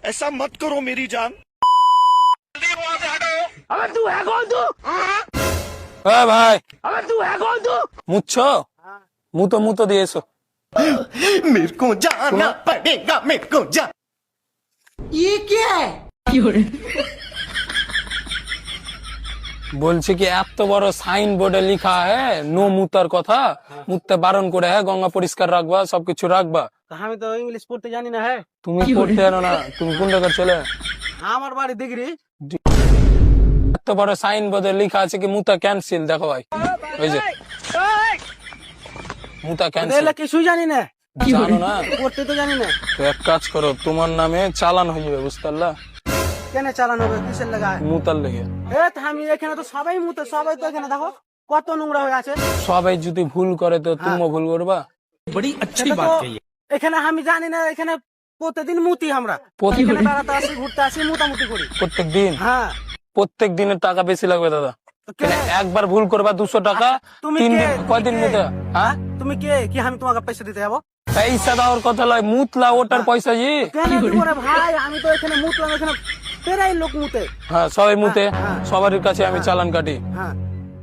ऐसा मत करो मेरी जान। अबे तू है कौन तू? ভাই अबे तू है कौन तू? মুচ্ছো মুতো দিয়েছো मेरे को जाना पड़ेगा, मेरे को जा। ये क्या है? বলছি কি এত বড় সাইন বোর্ডে লেখা है নো মুতার কথা মুততে বারণ করে গঙ্গা পরিষ্কার রাখবা সবকিছু রাখবা আমি তো ইংলিশ পড়তে জানি না। হ্যাঁ, তুমি পড়তে জানো না? তুমি কোন জায়গার ছেলে? আমার বাড়ি দিগরি। এত বড় সাইন বোর্ডে লেখা আছে কি মুতা ক্যান্সেল। দেখো ভাই ওই যে মুতা ক্যান্সেল। এলা কিছুই জানি না, জানো না? পড়তে তো জানি না। তো এক কাজ করো, তোমার নামে চালান হয়ে যাবে, বুঝতে পারলা? কেন চালানো হবে? কিসের লাগা? মুতার লেগে। আমি এখানে তো সবাই মুতে, সবাই তো এখানে দেখো কত নোংরা হয়ে আছে। সবাই যদি ভুল করে তো তুমিও ভুল করবা। এটা তো এখানে আমি জানি না। এখানে প্রতিদিন মুতি আমরা, এখানে বেড়াতে আসি, ঘুরতে আসি, মুতামুতি করি প্রত্যেক দিন? হ্যাঁ। প্রত্যেক দিনের টাকা বেশি লাগবে দাদা। কেন? একবার ভুল করবা 200 টাকা, তুমি 3 কে? দিন কয়দিন তুমি কে? মুতে? হ্যাঁ, তুমি কে? কি আমি তোমাকে পয়সা দিতে যাবো? পয়সা দেওয়ার কথা লয়, মুতলা ওটার পয়সা জি। কেন দিব রে ভাই? আমি তো এখানে মুতলাম, এখানে প্রায় লোক মুতে। হ্যাঁ সবাই মুতে, হ্যাঁ। সবার কাছে আমি চালান কাটি। হ্যাঁ,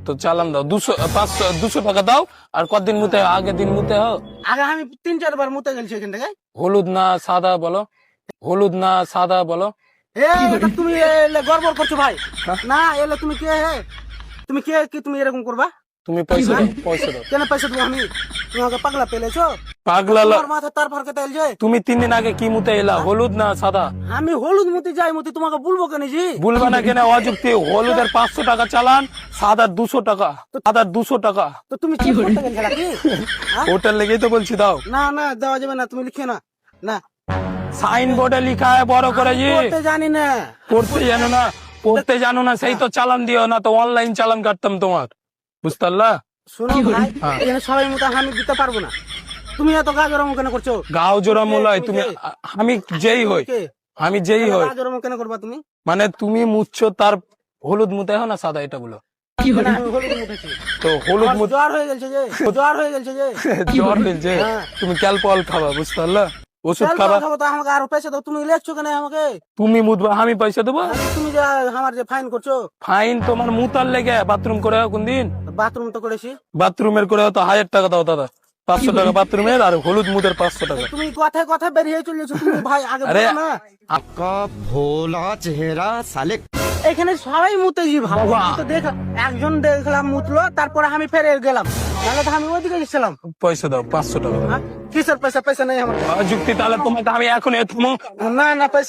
তো চালান দাও 200 টাকা দাও। আর কতদিন মুতে? আগের দিন মুতে হো। আগে আমি 3-4 বার মুতে গেছি এখান থেকে। হলুদ না সাদা বলো, হলুদ না সাদা বলো। এটা তুমি গড়বড় করছো ভাই। না এলে তুমি কে হে? তুমি কে? কি তুমি এরকম করবা? তুমি পয়সা দাও, পয়সা দাও। কেন পয়সা দেবো আমি? তোমাকে পাগলা পেলেছো? পাগলা তোমার মাথা তার ফারকে তেল যায়। তুমি 3 দিন আগে কি মুতে এলা? হলুদ না সাদা? আমি হলুদ মুতি যাই, মুতি তোমাকে বলবো কেন জি? বলবে না কেন? অযুক্তি। হলুদের 500 টাকা চালান, সাদার 200 টাকা, সাদার 200 টাকা। তো তুমি চেক করতে গেলে নাকি? হ্যাঁ? ওটার লেগেই তো বলছি দাও। না না, দেওয়া যাবে না, তুমি লিখে না। না সাইন বোর্ডে লেখা है বড় করে জি। করতে জানি না। পড়তে জানো না? পড়তে জানো না সেই তো চালান দিও না, তো অনলাইন চালান কাটতাম তোমার, বুঝতে পারলা? শোনো ভাই, হ্যাঁ। এখানে সবাই মতো আমি দিতে পারবো না। তুমি এত গাজরম কেন করছো? গাও জোড়া মোলায় তুমি। কে? আমি যেই হই, কে? আমি যেই হই, গাজরম কেন করবা তুমি? মানে তুমি মুছছো তার হলুদ মুতে হয় না সাদা, এটা বলো। কেন আমি হলুদ মুতেছি? তো হলুদ আমার মুতে জ্বর হয়ে গেছে যে, জ্বর হয়ে গেছে যে। জ্বর হয়েছে, হ্যাঁ। তুমি ক্যালপল খাবা, বুঝতে পারলা? ওষুধ তেল খাবা। খাবো তো আমাকে আরো পয়সা দাও। তুমি লেখছো কেন আমাকে? তুমি মুতবা, আমি পয়সা দেবো? তুমি যে আমার যে ফাইন করছো। ফাইন তোমার মুতার লেগে। বাথরুম করে কোন দিন? বাথরুম তো করেছি। বাথরুমের করে তো 1000 টাকা দাও দাদা। 500 টাকা বাথরুমের, আর হলুদ মুদের 500 টাকা। তুমি কথায় কথায় বেরিয়ে চলেছো তুমি ভাই, আগে আরে, বলো না। आपका भोला चेहरा साले। এখানে সবাই মুতেছি ভালো তো দেখ। একজন দেখলাম মুতলো, তারপরে আমি ফেরে গেলাম, নাহলে তো আমি ওইদিকে গেছিলাম। পয়সা দাও 500 টাকা দাও। হ্যাঁ? কিসের পয়সা? পয়সা নেই আমার। যুক্তি তাহলে তোমাকে আমি এখন না না, পয়সা